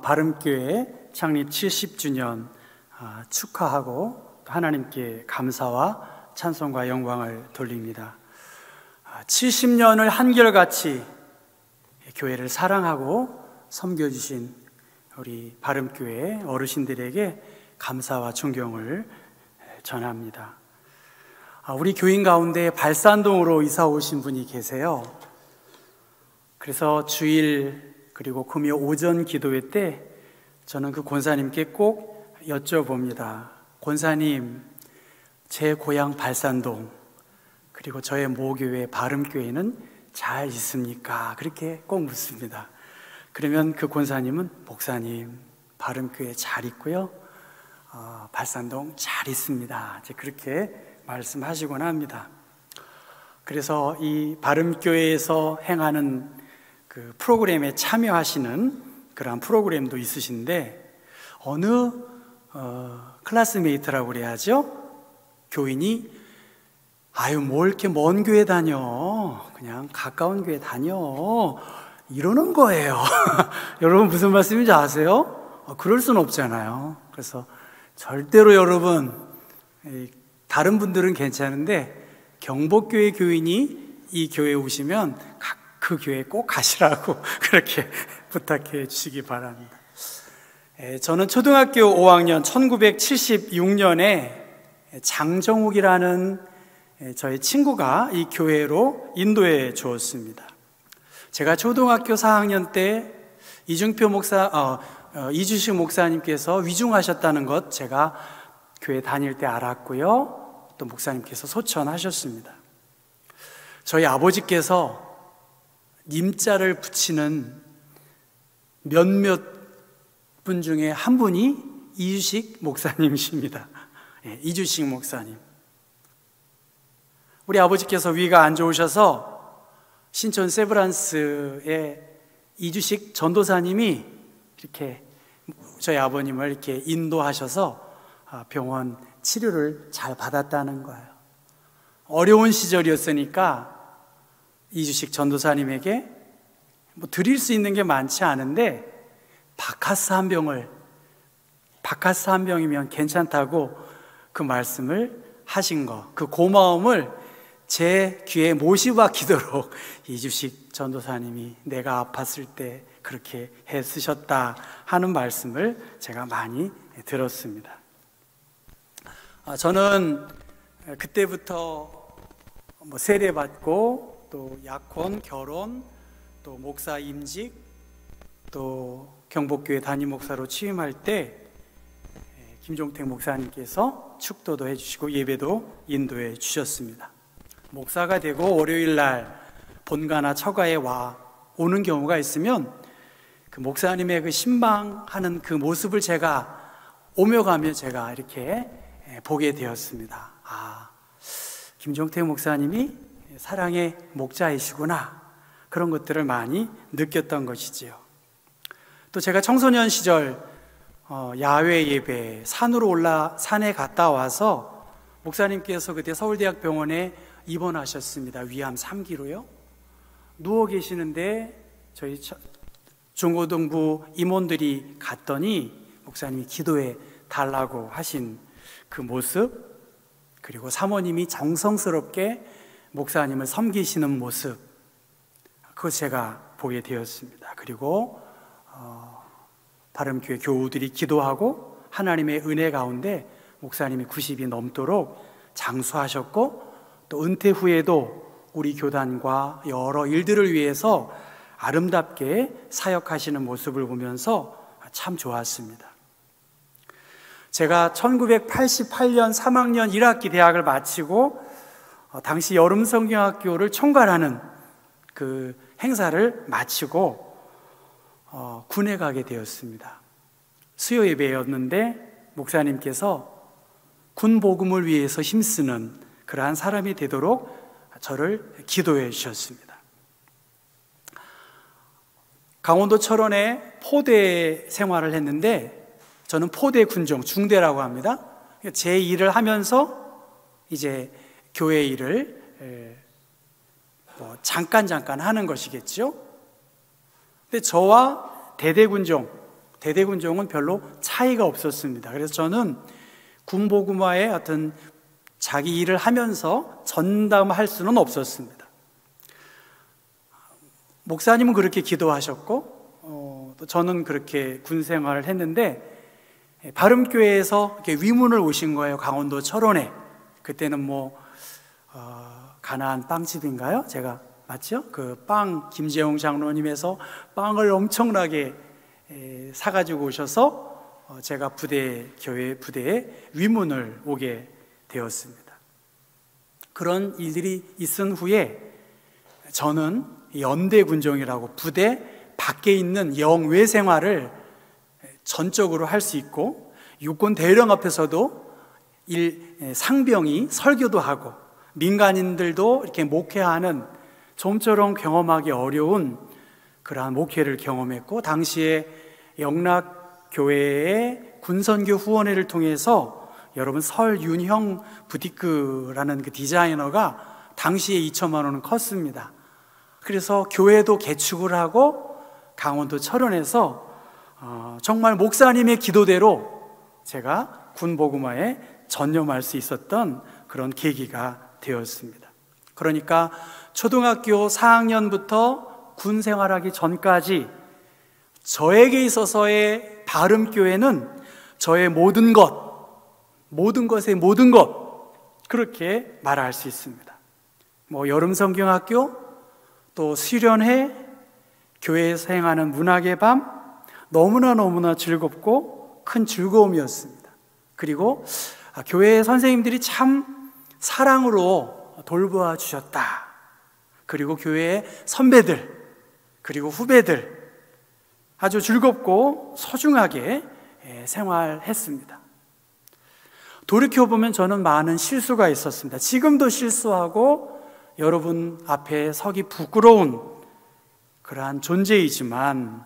바름교회 창립 70주년 축하하고 하나님께 감사와 찬송과 영광을 돌립니다. 70년을 한결같이 교회를 사랑하고 섬겨주신 우리 바름교회 어르신들에게 감사와 존경을 전합니다. 우리 교인 가운데 발산동으로 이사 오신 분이 계세요. 그래서 주일 그리고 금요 오전 기도회 때 저는 그 권사님께 꼭 여쭤봅니다. 권사님, 제 고향 발산동 그리고 저의 모교회 바름교회는 잘 있습니까? 그렇게 꼭 묻습니다. 그러면 그 권사님은 목사님, 바름교회 잘 있고요, 발산동 잘 있습니다, 이제 그렇게 말씀하시곤 합니다. 그래서 이 바름교회에서 행하는 그 프로그램에 참여하시는 그러한 프로그램도 있으신데, 어느 클래스메이트라고 그래야죠? 교인이 뭐 이렇게 먼 교회 다녀, 그냥 가까운 교회 다녀, 이러는 거예요. 여러분 무슨 말씀인지 아세요? 그럴 순 없잖아요. 그래서 절대로 여러분, 다른 분들은 괜찮은데 경복교회 교인이 이 교회에 오시면 그 교회에 꼭 가시라고 그렇게 부탁해 주시기 바랍니다. 저는 초등학교 5학년 1976년에 장정욱이라는 저의 친구가 이 교회로 인도해 주었습니다. 제가 초등학교 4학년 때 이주식 목사님께서 위중하셨다는 것 제가 교회 다닐 때 알았고요, 또 목사님께서 소천하셨습니다. 저희 아버지께서 님자를 붙이는 몇몇 분 중에 한 분이 이주식 목사님이십니다. 이주식 목사님. 우리 아버지께서 위가 안 좋으셔서 신촌 세브란스의 이주식 전도사님이 이렇게 저희 아버님을 이렇게 인도하셔서 병원 치료를 잘 받았다는 거예요. 어려운 시절이었으니까 이주식 전도사님에게 드릴 수 있는 게 많지 않은데 바카스 한 병이면 괜찮다고 그 말씀을 하신 거, 그 고마움을 제 귀에 못이 박히도록 이주식 전도사님이 내가 아팠을 때 그렇게 애쓰셨다 하는 말씀을 제가 많이 들었습니다. 저는 그때부터 세례받고 또 약혼, 결혼, 또 목사 임직, 또 경복교회 담임 목사로 취임할 때 김종택 목사님께서 축도도 해주시고 예배도 인도해 주셨습니다. 목사가 되고 월요일 날 본가나 처가에 오는 경우가 있으면 그 목사님의 그 신방하는 그 모습을 제가 오며 가며 제가 이렇게 보게 되었습니다. 김종택 목사님이 사랑의 목자이시구나, 그런 것들을 많이 느꼈던 것이지요. 또 제가 청소년 시절 야외 예배 산에 갔다 와서 목사님께서 그때 서울대학병원에 입원하셨습니다. 위암 3기로요. 누워 계시는데 저희 중고등부 임원들이 갔더니 목사님이 기도해 달라고 하신 그 모습, 그리고 사모님이 정성스럽게 목사님을 섬기시는 모습, 그거 제가 보게 되었습니다. 그리고 바름교회 교우들이 기도하고 하나님의 은혜 가운데 목사님이 90이 넘도록 장수하셨고, 또 은퇴 후에도 우리 교단과 여러 일들을 위해서 아름답게 사역하시는 모습을 보면서 참 좋았습니다. 제가 1988년 3학년 1학기 대학을 마치고 당시 여름성경학교를 총괄하는 그 행사를 마치고 군에 가게 되었습니다. 수요 예배였는데 목사님께서 군 복음을 위해서 힘쓰는 그러한 사람이 되도록 저를 기도해 주셨습니다. 강원도 철원에 포대 생활을 했는데, 저는 포대 군종, 중대라고 합니다. 제 일을 하면서 이제 교회 일을 잠깐 하는 것이겠죠. 근데 저와 대대군종은 별로 차이가 없었습니다. 그래서 저는 군복음화의 어떤 자기 일을 하면서 전담할 수는 없었습니다. 목사님은 그렇게 기도하셨고 또 저는 그렇게 군 생활을 했는데 바름교회에서 이렇게 위문을 오신 거예요. 강원도 철원에. 그때는 가나안 빵집인가요? 제가 맞죠? 그 김재용 장로님에서 빵을 엄청나게 사가지고 오셔서 제가 교회 부대에 위문을 오게 되었습니다. 그런 일들이 있은 후에 저는 연대군종이라고 부대 밖에 있는 영외 생활을 전적으로 할 수 있고, 육군 대령 앞에서도 상병이 설교도 하고 민간인들도 이렇게 목회하는 좀처럼 경험하기 어려운 그러한 목회를 경험했고, 당시에 영락교회의 군선교 후원회를 통해서 여러분 설윤형 부티크라는 그 디자이너가 당시에 2천만 원은 컸습니다. 그래서 교회도 개축을 하고 강원도 철원에서 정말 목사님의 기도대로 제가 군복음화에 전념할 수 있었던 그런 계기가 되었습니다. 그러니까 초등학교 4학년부터 군 생활하기 전까지 저에게 있어서의 바름교회는 저의 모든 것의 모든 것, 그렇게 말할 수 있습니다. 여름성경학교, 또 수련회, 교회에서 행하는 문학의 밤, 너무나 즐겁고 큰 즐거움이었습니다. 그리고 교회 선생님들이 참 사랑으로 돌보아 주셨다. 그리고 교회의 선배들, 그리고 후배들 아주 즐겁고 소중하게 생활했습니다. 돌이켜보면 저는 많은 실수가 있었습니다. 지금도 실수하고 여러분 앞에 서기 부끄러운 그러한 존재이지만,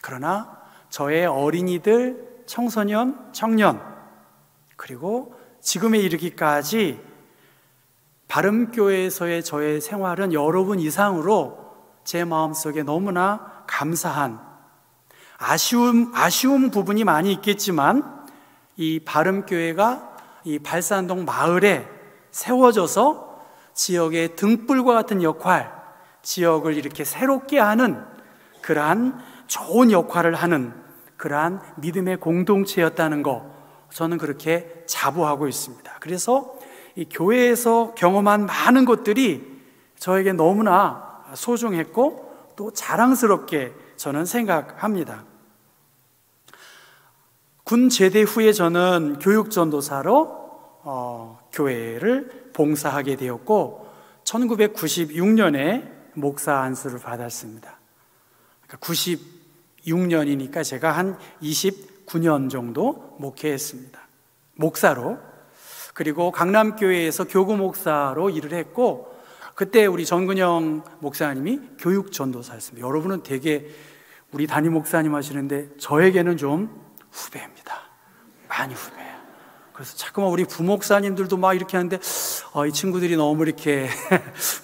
그러나 저의 어린이들, 청소년, 청년, 그리고 지금에 이르기까지 바름교회에서의 저의 생활은 여러분 이상으로 제 마음속에 너무나 감사한, 아쉬운 부분이 많이 있겠지만, 이 바름교회가 이 발산동 마을에 세워져서 지역의 등불과 같은 역할, 지역을 이렇게 새롭게 하는 그러한 좋은 역할을 하는 그러한 믿음의 공동체였다는 거, 저는 그렇게 자부하고 있습니다. 그래서 이 교회에서 경험한 많은 것들이 저에게 너무나 소중했고 또 자랑스럽게 저는 생각합니다. 군 제대 후에 저는 교육전도사로 교회를 봉사하게 되었고 1996년에 목사 안수를 받았습니다. 그러니까 96년이니까 제가 한 29년 정도 목회했습니다. 목사로. 그리고 강남교회에서 교구 목사로 일을 했고, 그때 우리 전근영 목사님이 교육전도사였습니다. 여러분은 되게 우리 담임 목사님 하시는데 저에게는 좀 후배입니다. 많이 후배예요. 그래서 자꾸만 우리 부목사님들도 막 이렇게 하는데 이 친구들이 너무 이렇게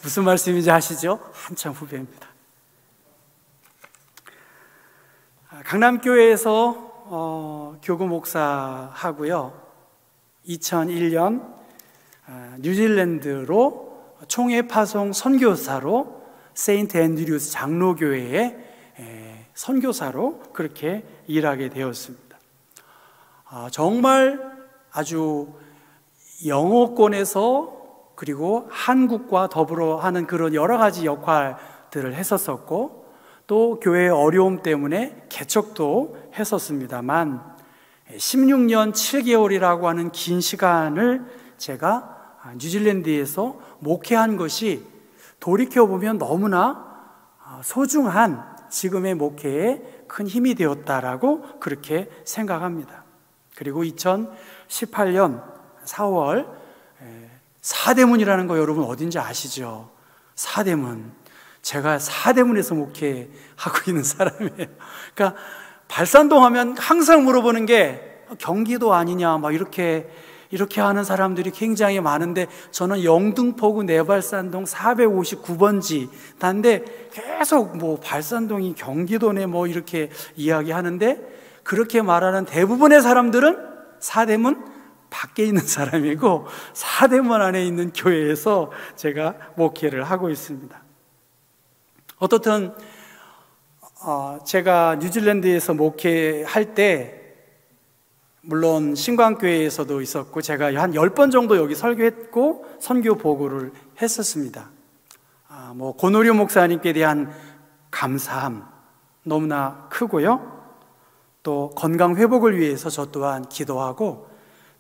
무슨 말씀인지 아시죠? 한참 후배입니다. 강남교회에서 교구 목사하고요, 2001년 뉴질랜드로 총회 파송 선교사로 세인트 앤드류스 장로교회의 선교사로 그렇게 일하게 되었습니다. 정말 아주 영어권에서 그리고 한국과 더불어 하는 그런 여러 가지 역할들을 했었었고, 또 교회의 어려움 때문에 개척도 했었습니다만 16년 7개월이라고 하는 긴 시간을 제가 뉴질랜드에서 목회한 것이 돌이켜보면 너무나 소중한 지금의 목회에 큰 힘이 되었다라고 그렇게 생각합니다. 그리고 2018년 4월 사대문이라는 거 여러분 어딘지 아시죠? 사대문. 제가 사대문에서 목회하고 있는 사람이에요. 그러니까 발산동 하면 항상 물어보는 게 경기도 아니냐 막 이렇게 이렇게 하는 사람들이 굉장히 많은데 저는 영등포구 내발산동 459번지 단데 계속 뭐 발산동이 경기도네 뭐 이렇게 이야기하는데 그렇게 말하는 대부분의 사람들은 사대문 밖에 있는 사람이고 사대문 안에 있는 교회에서 제가 목회를 하고 있습니다. 어떻든 제가 뉴질랜드에서 목회할 때 물론 신광교회에서도 있었고 제가 한 10번 정도 여기 설교했고 선교 보고를 했었습니다. 뭐 고노리 목사님께 대한 감사함 너무나 크고요. 또 건강 회복을 위해서 저 또한 기도하고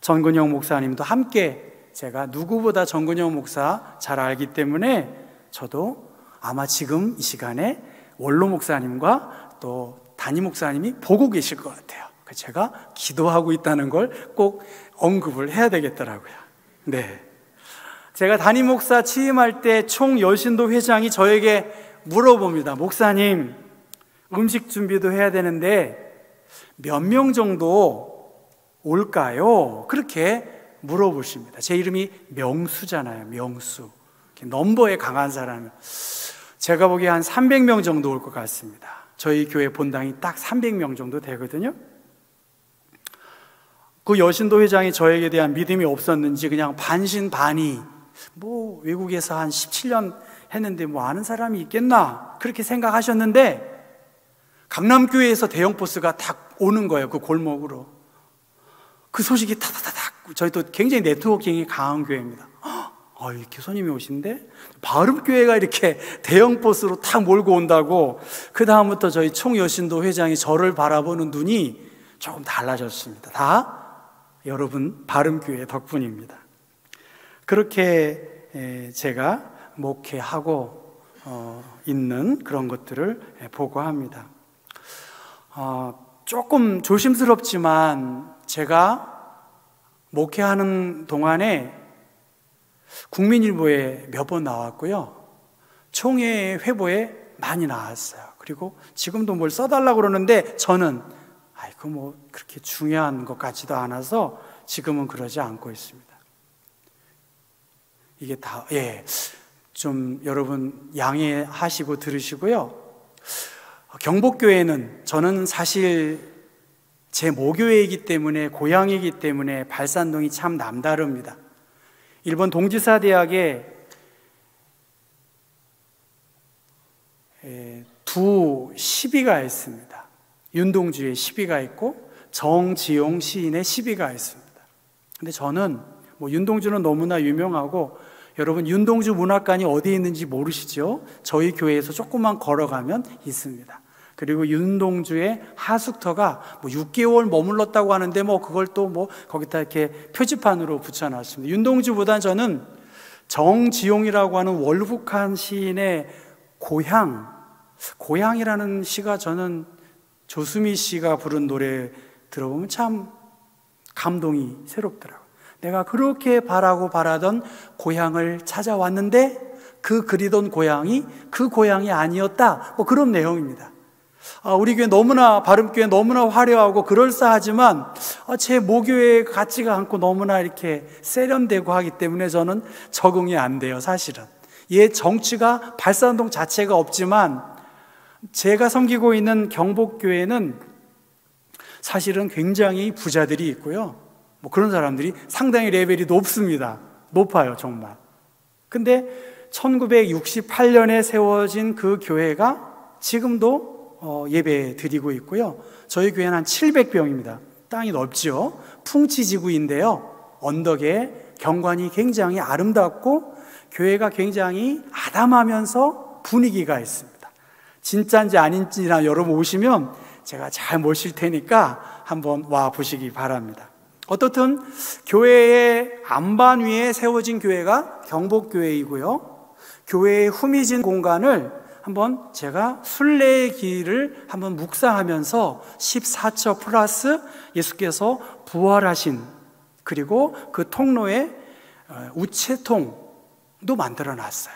전근영 목사님도 함께 제가 누구보다 전근영 목사 잘 알기 때문에 저도 아마 지금 이 시간에 원로 목사님과 또 담임 목사님이 보고 계실 것 같아요. 제가 기도하고 있다는 걸 꼭 언급을 해야 되겠더라고요. 네. 제가 담임 목사 취임할 때 총 여신도 회장이 저에게 물어봅니다. 목사님, 음식 준비도 해야 되는데 몇 명 정도 올까요? 그렇게 물어보십니다. 제 이름이 명수잖아요. 명수. 넘버에 강한 사람은 제가 보기에 한 300명 정도 올 것 같습니다. 저희 교회 본당이 딱 300명 정도 되거든요. 그 여신도 회장이 저에게 대한 믿음이 없었는지 그냥 반신반의 뭐 외국에서 한 17년 했는데 뭐 아는 사람이 있겠나 그렇게 생각하셨는데 강남교회에서 대형 버스가 딱 오는 거예요. 그 골목으로. 그 소식이 타다다닥. 저희 또 굉장히 네트워킹이 강한 교회입니다. 이렇게 손님이 오신데 바름교회가 이렇게 대형 버스로 탁 몰고 온다고 그 다음부터 저희 총여신도 회장이 저를 바라보는 눈이 조금 달라졌습니다. 다 여러분 바름교회 덕분입니다. 그렇게 제가 목회하고 있는 그런 것들을 보고합니다. 조금 조심스럽지만 제가 목회하는 동안에 국민일보에 몇 번 나왔고요. 총회 회보에 많이 나왔어요. 그리고 지금도 뭘 써달라고 그러는데 저는 뭐 그렇게 중요한 것 같지도 않아서 지금은 그러지 않고 있습니다. 이게 좀 여러분 양해하시고 들으시고요. 경복교회는 저는 사실 제 모교회이기 때문에 고향이기 때문에 발산동이 참 남다릅니다. 일본 동지사대학에 두 시비가 있습니다. 윤동주의 시비가 있고 정지용 시인의 시비가 있습니다. 근데 저는 뭐 윤동주는 너무나 유명하고 여러분 윤동주 문학관이 어디에 있는지 모르시죠? 저희 교회에서 조금만 걸어가면 있습니다. 그리고 윤동주의 하숙터가 뭐 6개월 머물렀다고 하는데 뭐 그걸 또 뭐 거기다 이렇게 표지판으로 붙여놨습니다. 윤동주보다 저는 정지용이라고 하는 월북한 시인의 고향이라는 시가 저는 조수미 씨가 부른 노래 들어보면 참 감동이 새롭더라고요. 내가 그렇게 바라고 바라던 고향을 찾아왔는데 그 그리던 고향이 그 고향이 아니었다. 뭐 그런 내용입니다. 우리 교회 너무나 바름교회 너무나 화려하고 그럴싸하지만 제 모교회 같지가 않고 너무나 이렇게 세련되고 하기 때문에 저는 적응이 안 돼요. 사실은 정치가 발산동 자체가 없지만 제가 섬기고 있는 경복교회는 사실은 굉장히 부자들이 있고요. 뭐 그런 사람들이 상당히 레벨이 높습니다. 높아요, 정말. 근데 1968년에 세워진 그 교회가 지금도 예배 드리고 있고요. 저희 교회는 한 700병입니다. 땅이 넓죠. 풍치지구인데요. 언덕에 경관이 굉장히 아름답고 교회가 굉장히 아담하면서 분위기가 있습니다. 진짜인지 아닌지나 여러분 오시면 제가 잘 모실 테니까 한번 와 보시기 바랍니다. 어떻든 교회의 안반 위에 세워진 교회가 경복교회이고요. 교회의 후미진 공간을 한번 제가 순례의 길을 한번 묵상하면서 14처 플러스 예수께서 부활하신 그리고 그 통로에 우체통도 만들어 놨어요.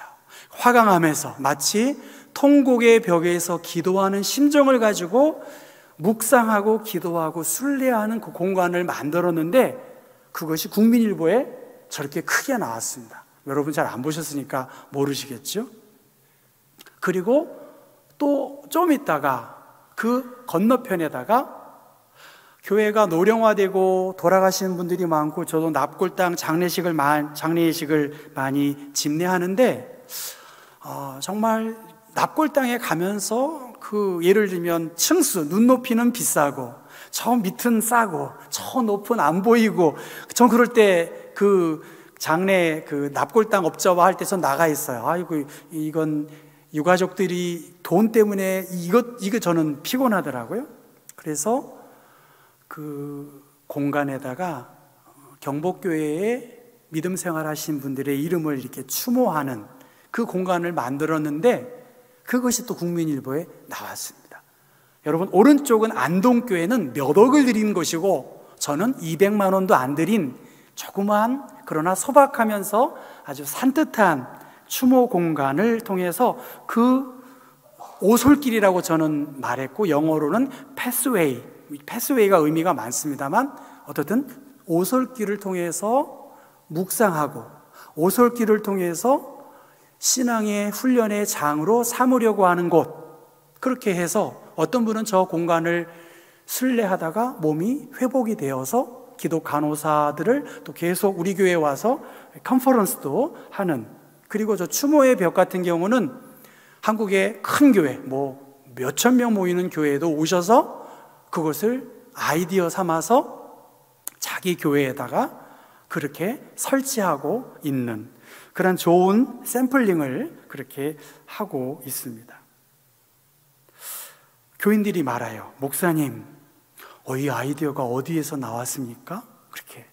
화강암에서 마치 통곡의 벽에서 기도하는 심정을 가지고 묵상하고 기도하고 순례하는 그 공간을 만들었는데 그것이 국민일보에 저렇게 크게 나왔습니다. 여러분 잘 안 보셨으니까 모르시겠죠? 그리고 또 좀 있다가 그 건너편에다가 교회가 노령화되고 돌아가시는 분들이 많고, 저도 납골당 장례식을 많이 집례하는데, 정말 납골당에 가면서 예를 들면 층수, 눈높이는 비싸고 저 밑은 싸고 저 높은 안 보이고, 전 그럴 때 납골당 업자와 할 때 전 나가 있어요. 아이고, 이건 유가족들이 돈 때문에 이거 저는 피곤하더라고요. 그래서 그 공간에다가 경복교회에 믿음 생활하신 분들의 이름을 이렇게 추모하는 그 공간을 만들었는데, 그것이 또 국민일보에 나왔습니다. 여러분, 오른쪽은 안동교회는 몇 억을 들인 것이고, 저는 200만 원도 안 들인 조그만 그러나 소박하면서 아주 산뜻한 추모 공간을 통해서 그 오솔길이라고 저는 말했고, 영어로는 패스웨이가 의미가 많습니다만, 어떻든 오솔길을 통해서 묵상하고 오솔길을 통해서 신앙의 훈련의 장으로 삼으려고 하는 곳, 그렇게 해서 어떤 분은 저 공간을 순례하다가 몸이 회복이 되어서 기독 간호사들을 또 계속 우리 교회에 와서 컨퍼런스도 하는, 그리고 저 추모의 벽 같은 경우는 한국의 큰 교회, 몇천 명 모이는 교회에도 오셔서 그것을 아이디어 삼아서 자기 교회에다가 그렇게 설치하고 있는 그런 좋은 샘플링을 그렇게 하고 있습니다. 교인들이 말해요. 목사님, 이 아이디어가 어디에서 나왔습니까? 그렇게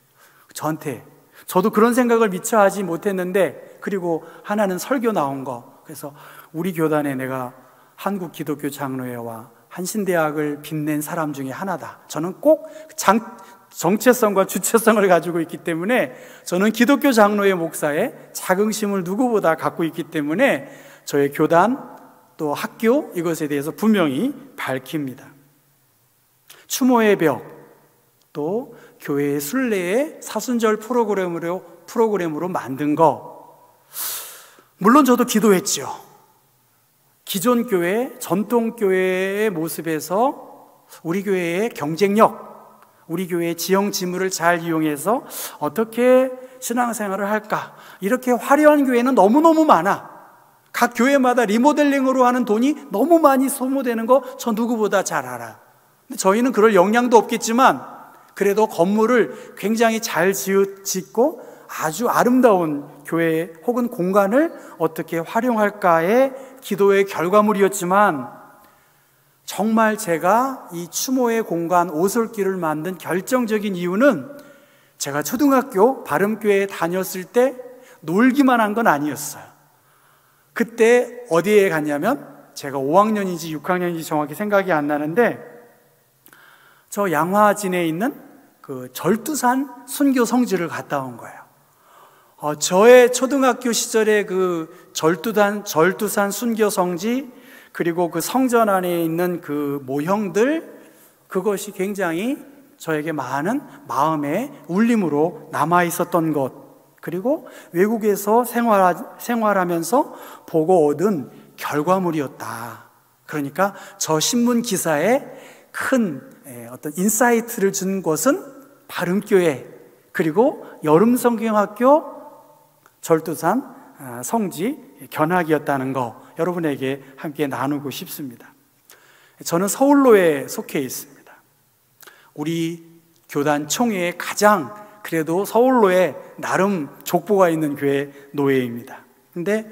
저한테. 저도 그런 생각을 미처 하지 못했는데, 그리고 하나는 설교 나온 거. 그래서 우리 교단에 내가 한국 기독교 장로회와 한신대학을 빛낸 사람 중에 하나다. 저는 꼭 정체성과 주체성을 가지고 있기 때문에, 저는 기독교 장로회 목사의 자긍심을 누구보다 갖고 있기 때문에 저의 교단 또 학교, 이것에 대해서 분명히 밝힙니다. 추모의 벽, 또 교회의 순례의 사순절 프로그램으로 만든 거, 물론 저도 기도했죠. 기존 교회, 전통 교회의 모습에서 우리 교회의 경쟁력, 우리 교회의 지형 지물을 잘 이용해서 어떻게 신앙생활을 할까? 이렇게 화려한 교회는 너무너무 많아. 각 교회마다 리모델링으로 하는 돈이 너무 많이 소모되는 거 저 누구보다 잘 알아. 근데 저희는 그럴 역량도 없겠지만, 그래도 건물을 굉장히 잘 짓고 아주 아름다운 교회 혹은 공간을 어떻게 활용할까의 기도의 결과물이었지만, 정말 제가 이 추모의 공간 오솔길을 만든 결정적인 이유는, 제가 초등학교 바름교회에 다녔을 때 놀기만 한 건 아니었어요. 그때 어디에 갔냐면, 제가 5학년인지 6학년인지 정확히 생각이 안 나는데, 저 양화진에 있는 그 절두산 순교 성지를 갔다 온 거예요. 저의 초등학교 시절에 그 절두산 순교 성지, 그리고 그 성전 안에 있는 그 모형들, 그것이 굉장히 저에게 많은 마음의 울림으로 남아 있었던 것, 그리고 외국에서 생활하면서 보고 얻은 결과물이었다. 그러니까 저 신문 기사에 큰 어떤 인사이트를 준 것은 바름교회, 그리고 여름성경학교 절두산 성지 견학이었다는 거, 여러분에게 함께 나누고 싶습니다. 저는 서울로에 속해 있습니다. 우리 교단 총회의 가장 그래도 서울로에 나름 족보가 있는 교회 노회입니다. 근데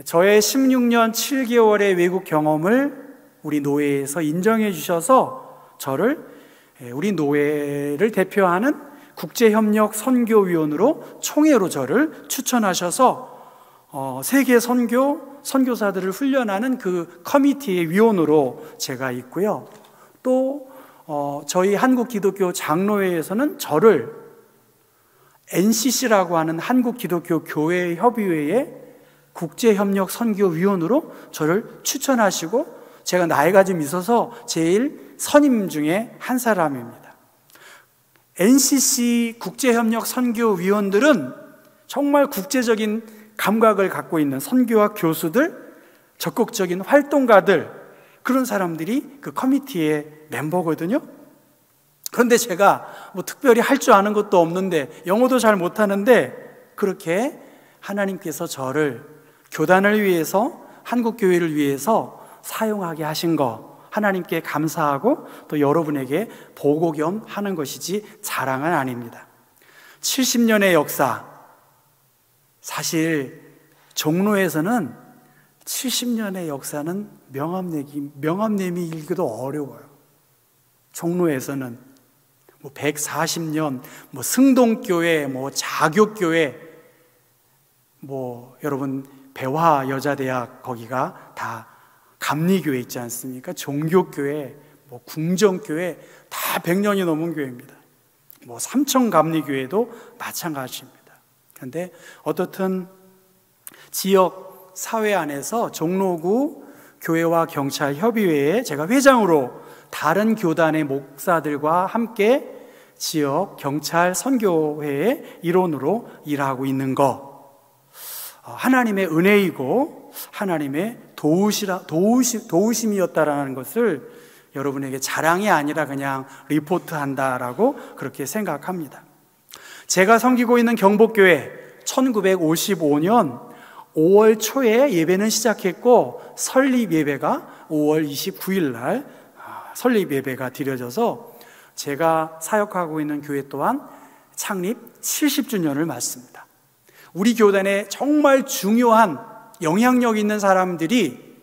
저의 16년 7개월의 외국 경험을 우리 노회에서 인정해 주셔서 저를 우리 노회를 대표하는 국제협력 선교위원으로 총회로 저를 추천하셔서 세계 선교사들을 훈련하는 그 커미티의 위원으로 제가 있고요. 또 저희 한국기독교 장로회에서는 저를 NCC라고 하는 한국기독교 교회협의회의 국제협력 선교위원으로 저를 추천하시고, 제가 나이가 좀 있어서 제일 선임 중에 한 사람입니다. NCC 국제협력 선교위원들은 정말 국제적인 감각을 갖고 있는 선교학 교수들, 적극적인 활동가들, 그런 사람들이 그 커미티의 멤버거든요. 그런데 제가 뭐 특별히 할 줄 아는 것도 없는데, 영어도 잘 못하는데, 그렇게 하나님께서 저를 교단을 위해서, 한국교회를 위해서 사용하게 하신 거, 하나님께 감사하고 또 여러분에게 보고 겸 하는 것이지 자랑은 아닙니다. 70년의 역사, 사실 종로에서는 70년의 역사는 명함내미 읽기도 어려워요. 종로에서는 뭐 140년, 뭐 승동교회, 뭐 자교교회, 뭐 여러분 배화 여자대학 거기가 다 감리교회 있지 않습니까? 종교교회, 뭐 궁정교회 다 100년이 넘은 교회입니다. 뭐 삼천감리교회도 마찬가지입니다. 그런데 어떻든 지역 사회 안에서 종로구 교회와 경찰 협의회에 제가 회장으로 다른 교단의 목사들과 함께 지역 경찰 선교회의 일원으로 일하고 있는 거, 하나님의 은혜이고 하나님의 도우심이었다라는 것을 여러분에게 자랑이 아니라 그냥 리포트한다라고 그렇게 생각합니다. 제가 섬기고 있는 경복교회 1955년 5월 초에 예배는 시작했고, 설립 예배가 5월 29일 날 설립 예배가 드려져서 제가 사역하고 있는 교회 또한 창립 70주년을 맞습니다. 우리 교단에 정말 중요한 영향력 있는 사람들이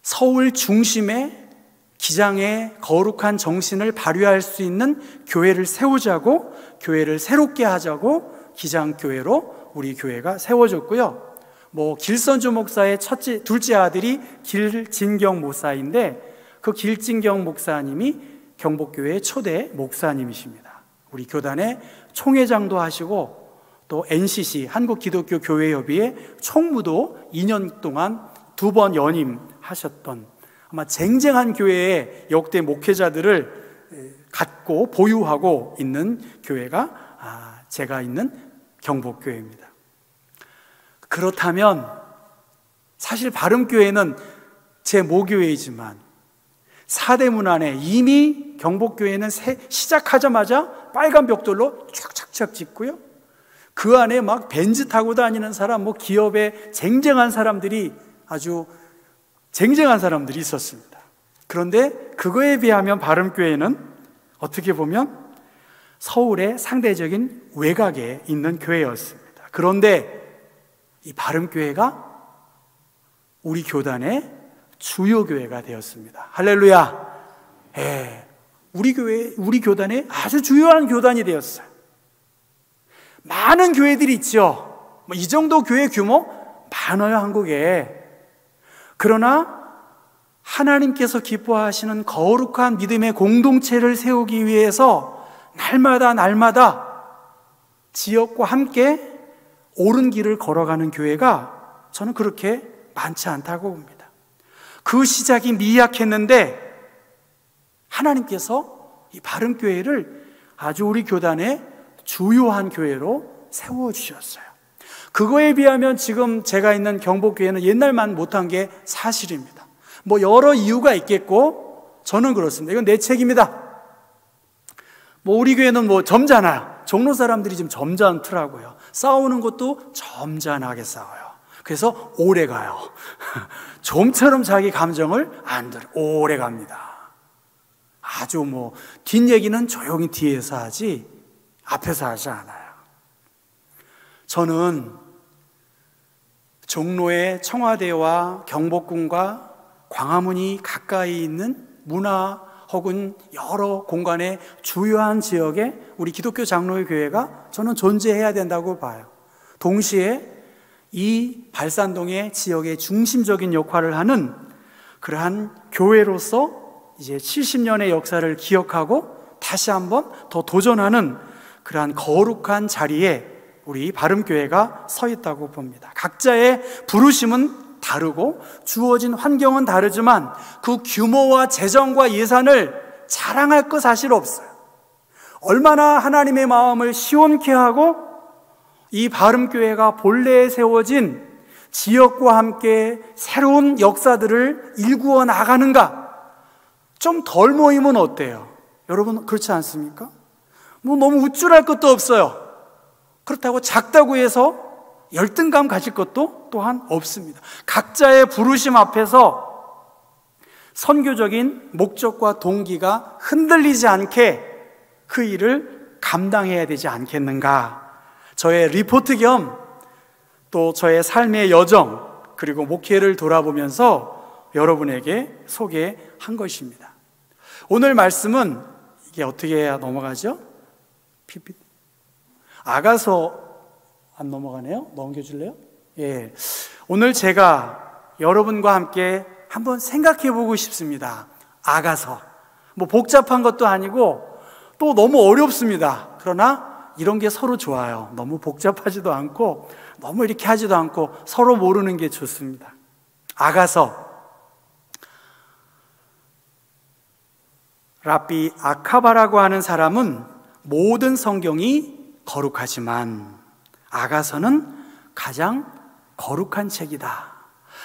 서울 중심에 기장의 거룩한 정신을 발휘할 수 있는 교회를 세우자고, 교회를 새롭게 하자고 기장교회로 우리 교회가 세워졌고요. 뭐 길선주 목사의 둘째 아들이 길진경 목사인데, 그 길진경 목사님이 경복교회의 초대 목사님이십니다. 우리 교단의 총회장도 하시고 또 NCC 한국기독교교회협의회 총무도 2년 동안 2번 연임하셨던, 아마 쟁쟁한 교회의 역대 목회자들을 갖고 보유하고 있는 교회가 제가 있는 경복교회입니다. 그렇다면 사실 바름교회는 제 모교회이지만 4대문 안에 이미 경복교회는 시작하자마자 빨간 벽돌로 쫙쫙쫙 짓고요, 그 안에 막 벤츠 타고 다니는 사람, 뭐 기업의 쟁쟁한 사람들이, 아주 쟁쟁한 사람들이 있었습니다. 그런데 그거에 비하면 바름교회는 어떻게 보면 서울의 상대적인 외곽에 있는 교회였습니다. 그런데 이 바름교회가 우리 교단의 주요 교회가 되었습니다. 할렐루야. 우리 교단의 아주 주요한 교단이 되었어요. 많은 교회들이 있죠. 이 정도 교회 규모 많아요, 한국에. 그러나 하나님께서 기뻐하시는 거룩한 믿음의 공동체를 세우기 위해서 날마다 지역과 함께 옳은 길을 걸어가는 교회가 저는 그렇게 많지 않다고 봅니다. 그 시작이 미약했는데 하나님께서 이 바름교회를 아주 우리 교단의 주요한 교회로 세워주셨어요. 그거에 비하면 지금 제가 있는 경복교회는 옛날만 못한 게 사실입니다. 뭐 여러 이유가 있겠고 저는 그렇습니다. 이건 내 책임이다. 뭐 우리 교회는 뭐 점잖아요. 종로 사람들이 좀 점잖더라고요. 싸우는 것도 점잖하게 싸워요. 그래서 오래 가요. 좀처럼 자기 감정을 안 들어 오래 갑니다. 아주 뭐 뒷얘기는 조용히 뒤에서 하지 앞에서 하지 않아요. 저는 종로의 청와대와 경복궁과 광화문이 가까이 있는 문화 혹은 여러 공간의 주요한 지역에 우리 기독교 장로의 교회가 저는 존재해야 된다고 봐요. 동시에 이 발산동의 지역의 중심적인 역할을 하는 그러한 교회로서 이제 70년의 역사를 기억하고 다시 한번 더 도전하는 그러한 거룩한 자리에 우리 바름교회가 서 있다고 봅니다. 각자의 부르심은 다르고 주어진 환경은 다르지만 그 규모와 재정과 예산을 자랑할 것 사실 없어요. 얼마나 하나님의 마음을 시원케 하고 이 바름교회가 본래에 세워진 지역과 함께 새로운 역사들을 일구어 나가는가? 좀 덜 모이면 어때요? 여러분 그렇지 않습니까? 뭐 너무 우쭐할 것도 없어요. 그렇다고 작다고 해서 열등감 가질 것도 또한 없습니다. 각자의 부르심 앞에서 선교적인 목적과 동기가 흔들리지 않게 그 일을 감당해야 되지 않겠는가? 저의 리포트 겸 또 저의 삶의 여정 그리고 목회를 돌아보면서 여러분에게 소개한 것입니다. 오늘 말씀은 이게 어떻게 해야 넘어가죠? 아가서 안 넘어가네요? 넘겨줄래요? 예. 오늘 제가 여러분과 함께 한번 생각해 보고 싶습니다. 아가서. 뭐 복잡한 것도 아니고 또 너무 어렵습니다. 그러나 이런 게 서로 좋아요. 너무 복잡하지도 않고 너무 이렇게 하지도 않고 서로 모르는 게 좋습니다. 아가서. 랍비 아카바라고 하는 사람은 모든 성경이 거룩하지만 아가서는 가장 거룩한 책이다.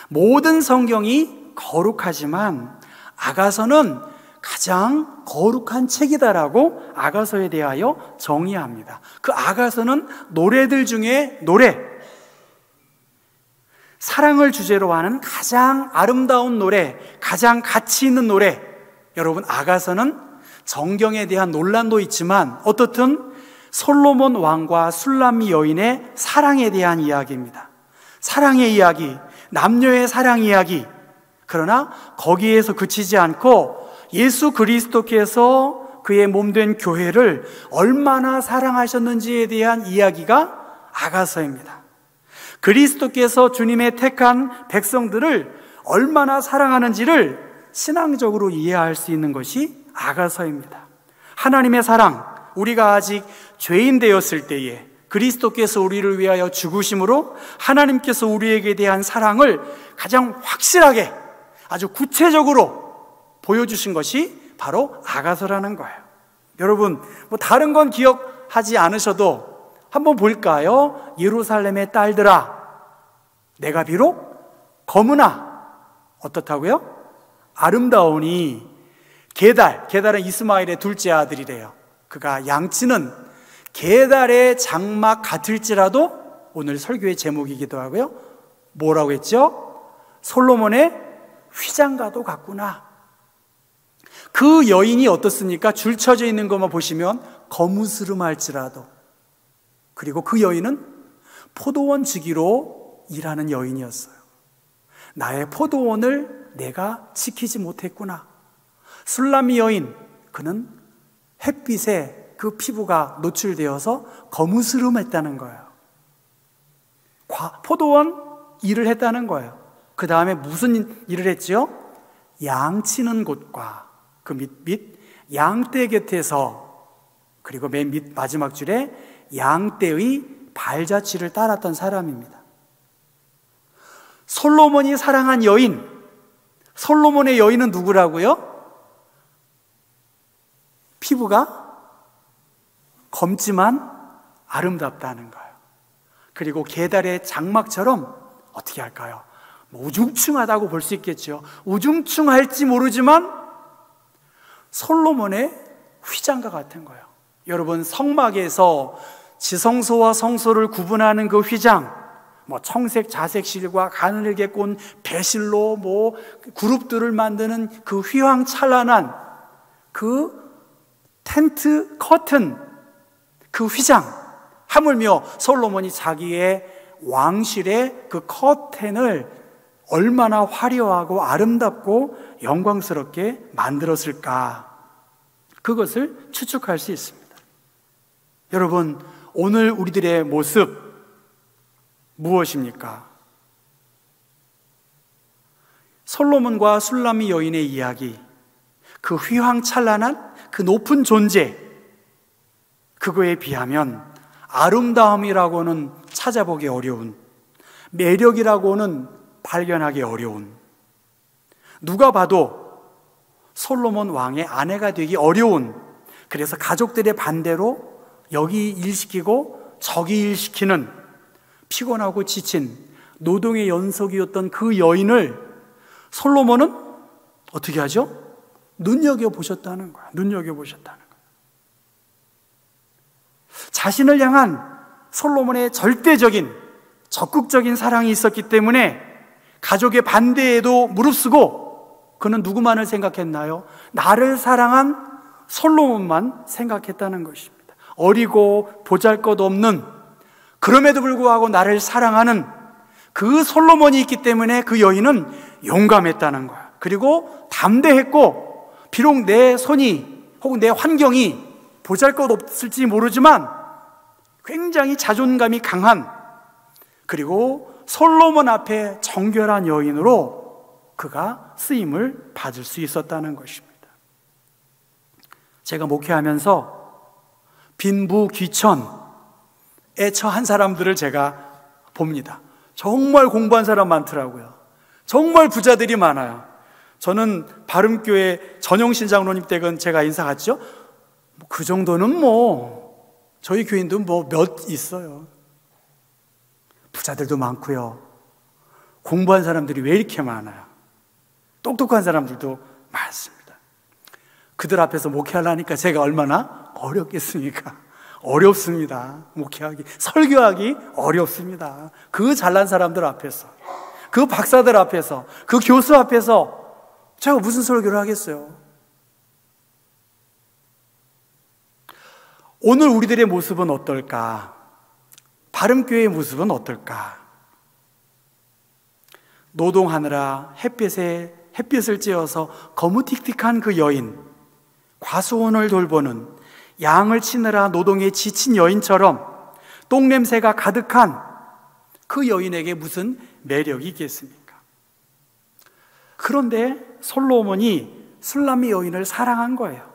모든 성경이 거룩하지만 아가서는 가장 거룩한 책이다라고 아가서에 대하여 정의합니다. 그 아가서는 노래들 중에 노래, 사랑을 주제로 하는 가장 아름다운 노래, 가장 가치 있는 노래. 여러분 아가서는 정경에 대한 논란도 있지만 어떻든 솔로몬 왕과 술람미 여인의 사랑에 대한 이야기입니다. 사랑의 이야기, 남녀의 사랑 이야기. 그러나 거기에서 그치지 않고 예수 그리스도께서 그의 몸된 교회를 얼마나 사랑하셨는지에 대한 이야기가 아가서입니다. 그리스도께서 주님의 택한 백성들을 얼마나 사랑하는지를 신앙적으로 이해할 수 있는 것이 아가서입니다. 하나님의 사랑, 우리가 아직 죄인 되었을 때에 그리스도께서 우리를 위하여 죽으심으로 하나님께서 우리에게 대한 사랑을 가장 확실하게 아주 구체적으로 보여주신 것이 바로 아가서라는 거예요. 여러분 뭐 다른 건 기억하지 않으셔도 한번 볼까요? 예루살렘의 딸들아, 내가 비록 검으나 어떻다고요? 아름다우니. 게달은 이스마엘의 둘째 아들이래요. 그가 양치는 게달의 장막 같을지라도, 오늘 설교의 제목이기도 하고요. 뭐라고 했죠? 솔로몬의 휘장과도 같구나. 그 여인이 어떻습니까? 줄 쳐져 있는 것만 보시면 거무스름할지라도. 그리고 그 여인은 포도원 지기로 일하는 여인이었어요. 나의 포도원을 내가 지키지 못했구나. 술람미 여인, 그는 햇빛에 그 피부가 노출되어서 거무스름했다는 거예요. 포도원 일을 했다는 거예요. 그 다음에 무슨 일을 했죠? 양치는 곳과 그 밑 양떼 곁에서, 그리고 맨 밑 마지막 줄에 양떼의 발자취를 따랐던 사람입니다. 솔로몬이 사랑한 여인, 솔로몬의 여인은 누구라고요? 피부가 검지만 아름답다는 거예요. 그리고 게달의 장막처럼 어떻게 할까요? 우중충하다고 볼 수 있겠죠. 우중충할지 모르지만 솔로몬의 휘장과 같은 거예요. 여러분, 성막에서 지성소와 성소를 구분하는 그 휘장, 청색 자색실과 가늘게 꼰 배실로 그룹들을 만드는 그 휘황찬란한 그 텐트 커튼, 그 휘장, 하물며 솔로몬이 자기의 왕실의 그 커튼을 얼마나 화려하고 아름답고 영광스럽게 만들었을까, 그것을 추측할 수 있습니다. 여러분, 오늘 우리들의 모습 무엇입니까? 솔로몬과 술람미 여인의 이야기, 그 휘황찬란한 그 높은 존재, 그거에 비하면 아름다움이라고는 찾아보기 어려운, 매력이라고는 발견하기 어려운, 누가 봐도 솔로몬 왕의 아내가 되기 어려운 그래서 가족들의 반대로 여기 일시키고 저기 일시키는 피곤하고 지친 노동의 연속이었던 그 여인을 솔로몬은 어떻게 하죠? 눈여겨보셨다는 거야. 눈여겨보셨다는 거야. 자신을 향한 솔로몬의 절대적인 적극적인 사랑이 있었기 때문에 가족의 반대에도 무릅쓰고 그는 누구만을 생각했나요? 나를 사랑한 솔로몬만 생각했다는 것입니다. 어리고 보잘것없는, 그럼에도 불구하고 나를 사랑하는 그 솔로몬이 있기 때문에 그 여인은 용감했다는 거야. 그리고 담대했고, 비록 내 손이 혹은 내 환경이 보잘것없을지 모르지만 굉장히 자존감이 강한, 그리고 솔로몬 앞에 정결한 여인으로 그가 쓰임을 받을 수 있었다는 것입니다. 제가 목회하면서 빈부 귀천에 처한 사람들을 제가 봅니다. 정말 공부한 사람 많더라고요. 정말 부자들이 많아요. 저는 바름교회 전영신 장로님 댁은 제가 인사 갔죠. 그 정도는 저희 교인도 몇 있어요. 부자들도 많고요. 공부한 사람들이 왜 이렇게 많아요? 똑똑한 사람들도 많습니다. 그들 앞에서 목회하려니까 제가 얼마나 어렵겠습니까? 어렵습니다. 목회하기, 설교하기 어렵습니다. 그 잘난 사람들 앞에서, 그 박사들 앞에서, 그 교수 앞에서 제가 무슨 설교를 하겠어요? 오늘 우리들의 모습은 어떨까? 바름교회의 모습은 어떨까? 노동하느라 햇빛을 쬐어서 거무틱틱한 그 여인, 과수원을 돌보는, 양을 치느라 노동에 지친 여인처럼 똥냄새가 가득한 그 여인에게 무슨 매력이 있겠습니까? 그런데 솔로몬이 술람미 여인을 사랑한 거예요.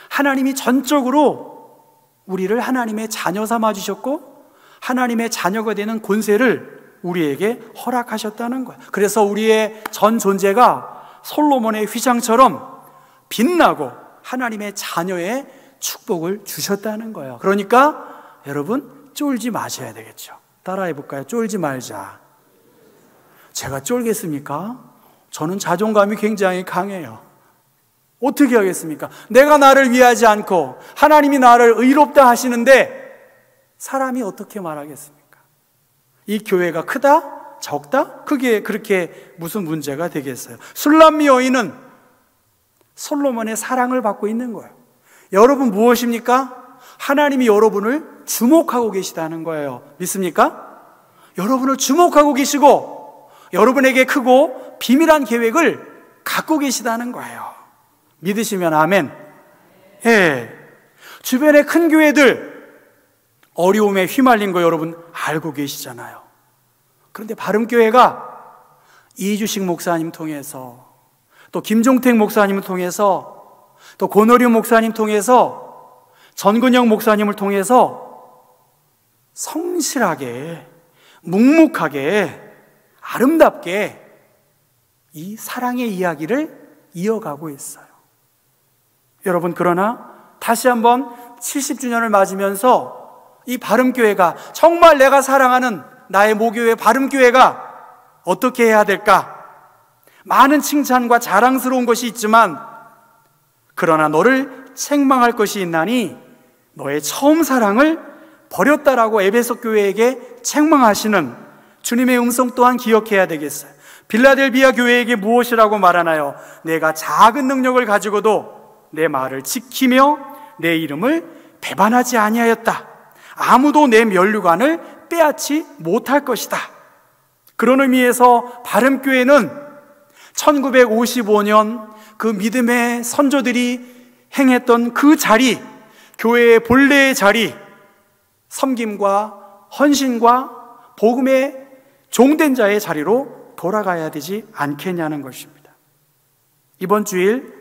하나님이 전적으로 우리를 하나님의 자녀 삼아 주셨고 하나님의 자녀가 되는 권세를 우리에게 허락하셨다는 거예요. 그래서 우리의 전 존재가 솔로몬의 휘장처럼 빛나고 하나님의 자녀의 축복을 주셨다는 거예요. 그러니까 여러분 쫄지 마셔야 되겠죠. 따라해 볼까요? 쫄지 말자. 제가 쫄겠습니까? 저는 자존감이 굉장히 강해요. 어떻게 하겠습니까? 내가 나를 위하지 않고 하나님이 나를 의롭다 하시는데 사람이 어떻게 말하겠습니까? 이 교회가 크다? 적다? 그게 그렇게 무슨 문제가 되겠어요? 술람미 여인은 솔로몬의 사랑을 받고 있는 거예요. 여러분 무엇입니까? 하나님이 여러분을 주목하고 계시다는 거예요. 믿습니까? 여러분을 주목하고 계시고 여러분에게 크고 비밀한 계획을 갖고 계시다는 거예요. 믿으시면 아멘. 예. 주변의 큰 교회들 어려움에 휘말린 거 여러분 알고 계시잖아요. 그런데 바름교회가 이주식 목사님 통해서 또 김종택 목사님을 통해서 또 권오류 목사님 통해서 전근영 목사님을 통해서 성실하게 묵묵하게 아름답게 이 사랑의 이야기를 이어가고 있어요. 여러분, 그러나 다시 한번 70주년을 맞으면서 이 바름교회가 정말 내가 사랑하는 나의 모교회 바름교회가 어떻게 해야 될까? 많은 칭찬과 자랑스러운 것이 있지만 그러나 너를 책망할 것이 있나니 너의 처음 사랑을 버렸다라고 에베소 교회에게 책망하시는 주님의 음성 또한 기억해야 되겠어요. 빌라델비아 교회에게 무엇이라고 말하나요? 내가 작은 능력을 가지고도 내 말을 지키며 내 이름을 배반하지 아니하였다. 아무도 내 면류관을 빼앗지 못할 것이다. 그런 의미에서 바름교회는 1955년 그 믿음의 선조들이 행했던 그 자리, 교회의 본래의 자리, 섬김과 헌신과 복음의 종된 자의 자리로 돌아가야 되지 않겠냐는 것입니다. 이번 주일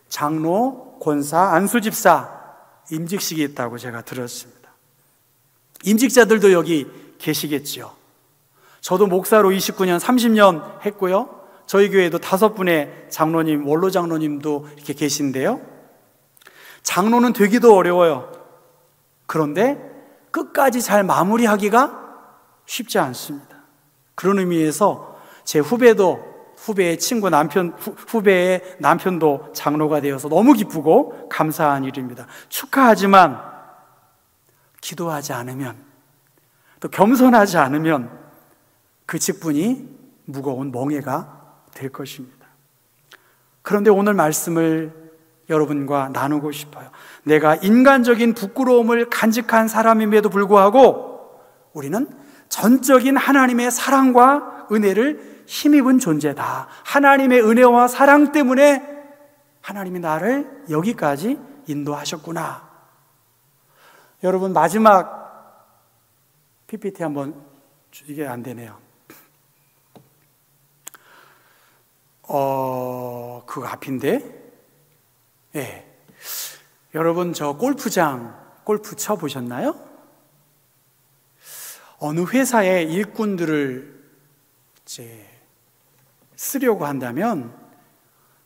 장로, 권사, 안수집사 임직식이 있다고 제가 들었습니다. 임직자들도 여기 계시겠지요. 저도 목사로 29년, 30년 했고요. 저희 교회에도 5분의 장로님, 원로 장로님도 이렇게 계신데요. 장로는 되기도 어려워요. 그런데 끝까지 잘 마무리하기가 쉽지 않습니다. 그런 의미에서 제 후배의 친구 후배의 남편도 장로가 되어서 너무 기쁘고 감사한 일입니다. 축하하지만 기도하지 않으면, 또 겸손하지 않으면 그 직분이 무거운 멍해가 될 것입니다. 그런데 오늘 말씀을 여러분과 나누고 싶어요. 내가 인간적인 부끄러움을 간직한 사람임에도 불구하고 우리는 전적인 하나님의 사랑과 은혜를 힘입은 존재다. 하나님의 은혜와 사랑 때문에 하나님이 나를 여기까지 인도하셨구나. 여러분, 마지막 PPT 한번, 이게 안 되네요. 그거 앞인데? 예. 여러분, 저 골프 쳐보셨나요? 어느 회사의 일꾼들을 이제 쓰려고 한다면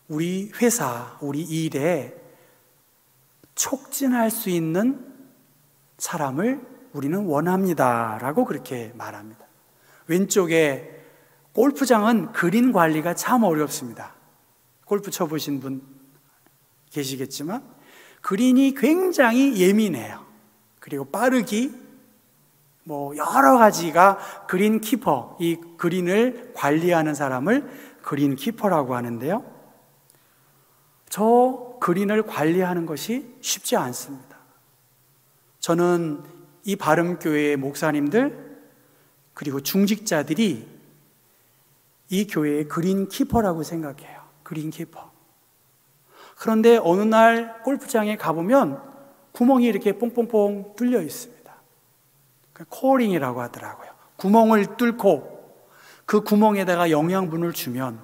우리 회사, 우리 일에 촉진할 수 있는 사람을 우리는 원합니다 라고 그렇게 말합니다. 왼쪽에 골프장은 그린 관리가 참 어렵습니다. 골프 쳐보신 분 계시겠지만 그린이 굉장히 예민해요. 그리고 빠르기, 여러 가지가 그린 키퍼, 이 그린을 관리하는 사람을 그린 키퍼라고 하는데요, 저 그린을 관리하는 것이 쉽지 않습니다. 저는 이 바름교회의 목사님들 그리고 중직자들이 이 교회의 그린 키퍼라고 생각해요. 그린 키퍼. 그런데 어느 날 골프장에 가보면 구멍이 이렇게 뽕뽕뽕 뚫려 있습니다. 코어링이라고 하더라고요. 구멍을 뚫고 그 구멍에다가 영양분을 주면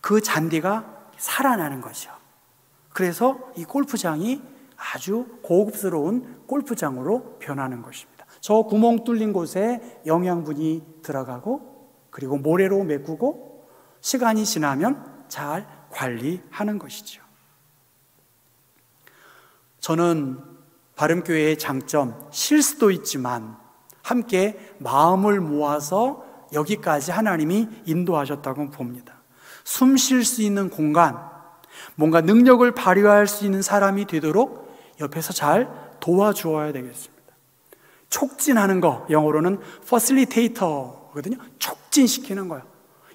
그 잔디가 살아나는 거죠. 그래서 이 골프장이 아주 고급스러운 골프장으로 변하는 것입니다. 저 구멍 뚫린 곳에 영양분이 들어가고 그리고 모래로 메꾸고 시간이 지나면 잘 관리하는 것이죠. 저는 바름교회의 장점, 실수도 있지만 함께 마음을 모아서 여기까지 하나님이 인도하셨다고 봅니다. 숨 쉴 수 있는 공간, 뭔가 능력을 발휘할 수 있는 사람이 되도록 옆에서 잘 도와주어야 되겠습니다. 촉진하는 거, 영어로는 facilitator거든요. 촉진시키는 거예요.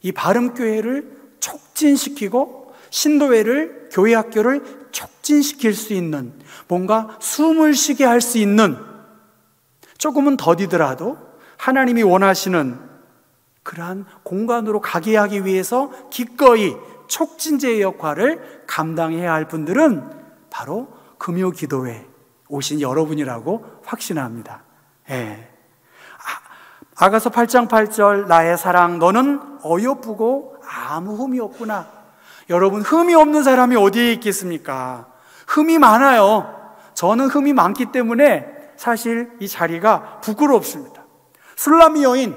이 바름교회를 촉진시키고 신도회를, 교회 학교를 촉진시킬 수 있는, 뭔가 숨을 쉬게 할 수 있는, 조금은 더디더라도 하나님이 원하시는 그러한 공간으로 가게 하기 위해서 기꺼이 촉진제의 역할을 감당해야 할 분들은 바로 금요기도회에 오신 여러분이라고 확신합니다. 예. 아가서 8장 8절, 나의 사랑 너는 어여쁘고 아무 흠이 없구나. 여러분, 흠이 없는 사람이 어디에 있겠습니까? 흠이 많아요. 저는 흠이 많기 때문에 사실 이 자리가 부끄럽습니다. 술라미 여인,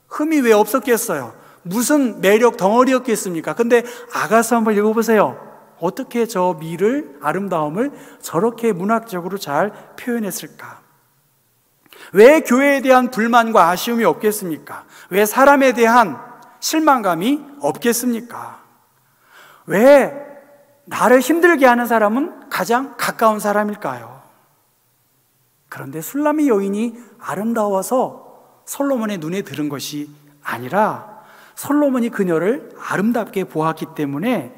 흠이 왜 없었겠어요? 무슨 매력 덩어리였겠습니까? 근데 아가서 한번 읽어보세요. 어떻게 저 미를, 아름다움을 저렇게 문학적으로 잘 표현했을까? 왜 교회에 대한 불만과 아쉬움이 없겠습니까? 왜 사람에 대한 실망감이 없겠습니까? 왜 나를 힘들게 하는 사람은 가장 가까운 사람일까요? 그런데 술라미 여인이 아름다워서 솔로몬의 눈에 들은 것이 아니라 솔로몬이 그녀를 아름답게 보았기 때문에,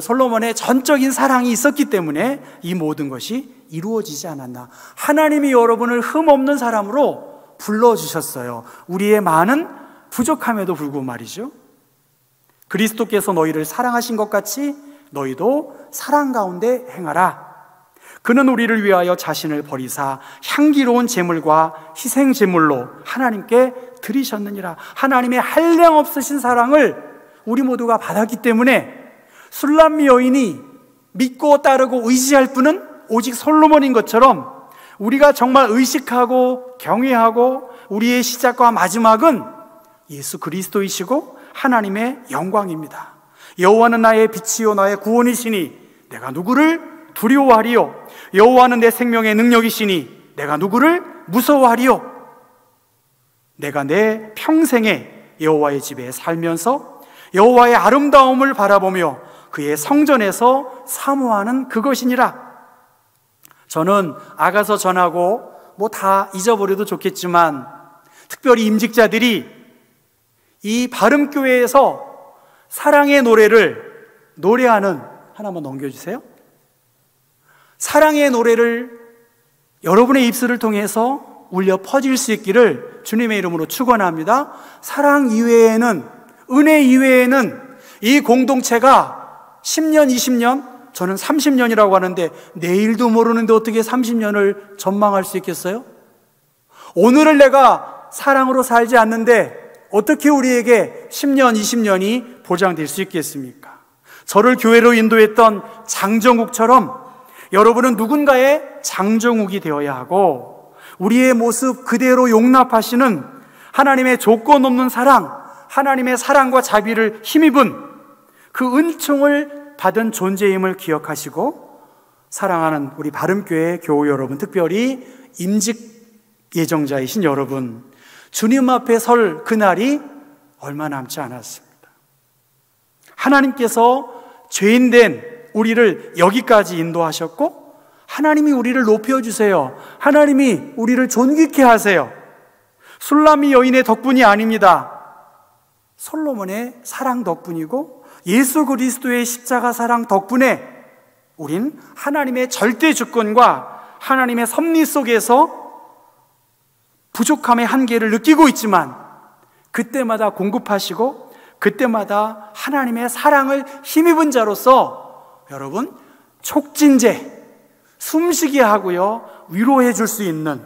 솔로몬의 전적인 사랑이 있었기 때문에 이 모든 것이 이루어지지 않았나. 하나님이 여러분을 흠없는 사람으로 불러주셨어요. 우리의 많은 부족함에도 불구하고 말이죠. 그리스도께서 너희를 사랑하신 것 같이 너희도 사랑 가운데 행하라. 그는 우리를 위하여 자신을 버리사 향기로운 제물과 희생 제물로 하나님께 드리셨느니라. 하나님의 한량없으신 사랑을 우리 모두가 받았기 때문에 술람미 여인이 믿고 따르고 의지할 분은 오직 솔로몬인 것처럼 우리가 정말 의식하고 경외하고 우리의 시작과 마지막은 예수 그리스도이시고 하나님의 영광입니다. 여호와는 나의 빛이요 나의 구원이시니 내가 누구를 두려워하리요? 여호와는 내 생명의 능력이시니 내가 누구를 무서워하리요? 내가 내 평생에 여호와의 집에 살면서 여호와의 아름다움을 바라보며 그의 성전에서 사모하는 그것이니라. 저는 아가서 전하고 뭐 다 잊어버려도 좋겠지만 특별히 임직자들이 이 바름교회에서 사랑의 노래를 노래하는, 하나만 넘겨주세요. 사랑의 노래를 여러분의 입술을 통해서 울려 퍼질 수 있기를 주님의 이름으로 축원합니다. 사랑 이외에는, 은혜 이외에는 이 공동체가 10년, 20년, 저는 30년이라고 하는데 내일도 모르는데 어떻게 30년을 전망할 수 있겠어요? 오늘을 내가 사랑으로 살지 않는데 어떻게 우리에게 10년, 20년이 보장될 수 있겠습니까? 저를 교회로 인도했던 장정욱처럼 여러분은 누군가의 장정욱이 되어야 하고, 우리의 모습 그대로 용납하시는 하나님의 조건 없는 사랑, 하나님의 사랑과 자비를 힘입은 그 은총을 받은 존재임을 기억하시고 사랑하는 우리 바름교회 교우 여러분, 특별히 임직 예정자이신 여러분, 주님 앞에 설 그날이 얼마 남지 않았습니다. 하나님께서 죄인된 우리를 여기까지 인도하셨고 하나님이 우리를 높여주세요. 하나님이 우리를 존귀케 하세요. 술람미 여인의 덕분이 아닙니다. 솔로몬의 사랑 덕분이고 예수 그리스도의 십자가 사랑 덕분에 우린 하나님의 절대 주권과 하나님의 섭리 속에서 부족함의 한계를 느끼고 있지만 그때마다 공급하시고 그때마다 하나님의 사랑을 힘입은 자로서 여러분 촉진제, 숨쉬게 하고요 위로해 줄 수 있는,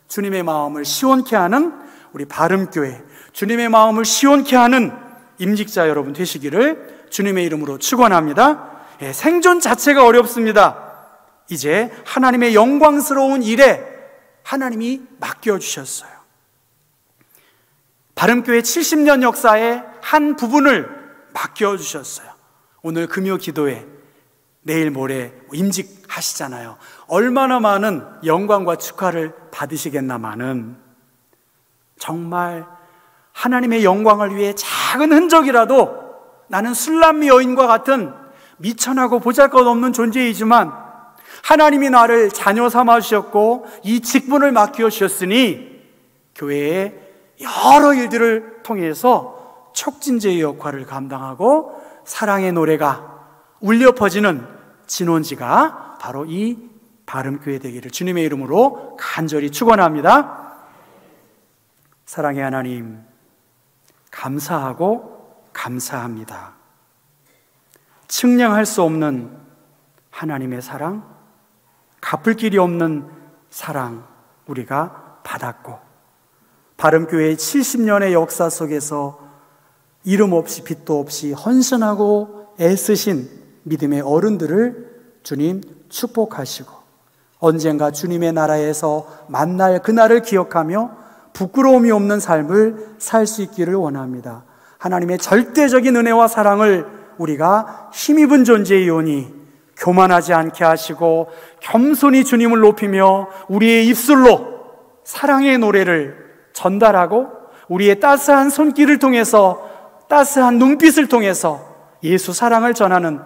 주님의 마음을 시원케 하는 우리 바름교회, 주님의 마음을 시원케 하는 임직자 여러분 되시기를 주님의 이름으로 축원합니다. 생존 자체가 어렵습니다. 이제 하나님의 영광스러운 일에 하나님이 맡겨주셨어요. 바름교회 70년 역사의 한 부분을 맡겨주셨어요. 오늘 금요 기도회, 내일 모레 임직하시잖아요. 얼마나 많은 영광과 축하를 받으시겠나마는, 정말 하나님의 영광을 위해 작은 흔적이라도, 나는 술람미 여인과 같은 미천하고 보잘것없는 존재이지만 하나님이 나를 자녀 삼아 주셨고 이 직분을 맡겨 주셨으니 교회의 여러 일들을 통해서 촉진제의 역할을 감당하고 사랑의 노래가 울려 퍼지는 진원지가 바로 이 바름교회 되기를 주님의 이름으로 간절히 축원합니다. 사랑의 하나님, 감사하고 감사합니다. 측량할 수 없는 하나님의 사랑, 갚을 길이 없는 사랑 우리가 받았고, 바름교회의 70년의 역사 속에서 이름 없이 빛도 없이 헌신하고 애쓰신 믿음의 어른들을 주님 축복하시고 언젠가 주님의 나라에서 만날 그날을 기억하며 부끄러움이 없는 삶을 살 수 있기를 원합니다. 하나님의 절대적인 은혜와 사랑을 우리가 힘입은 존재이오니 교만하지 않게 하시고 겸손히 주님을 높이며 우리의 입술로 사랑의 노래를 전달하고 우리의 따스한 손길을 통해서, 따스한 눈빛을 통해서 예수 사랑을 전하는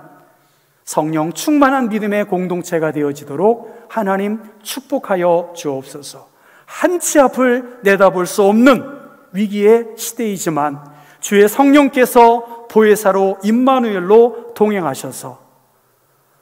성령 충만한 믿음의 공동체가 되어지도록 하나님 축복하여 주옵소서. 한치 앞을 내다볼 수 없는 위기의 시대이지만 주의 성령께서 보혜사로 임마누엘로 동행하셔서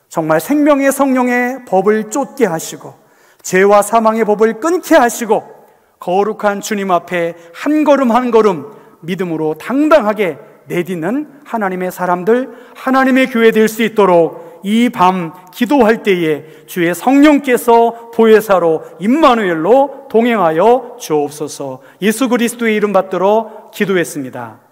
정말 생명의 성령의 법을 쫓게 하시고 죄와 사망의 법을 끊게 하시고 거룩한 주님 앞에 한 걸음 한 걸음 믿음으로 당당하게 내딛는 하나님의 사람들, 하나님의 교회 될 수 있도록 이 밤 기도할 때에 주의 성령께서 보혜사로 임마누엘로 동행하여 주옵소서. 예수 그리스도의 이름 받들어 기도했습니다.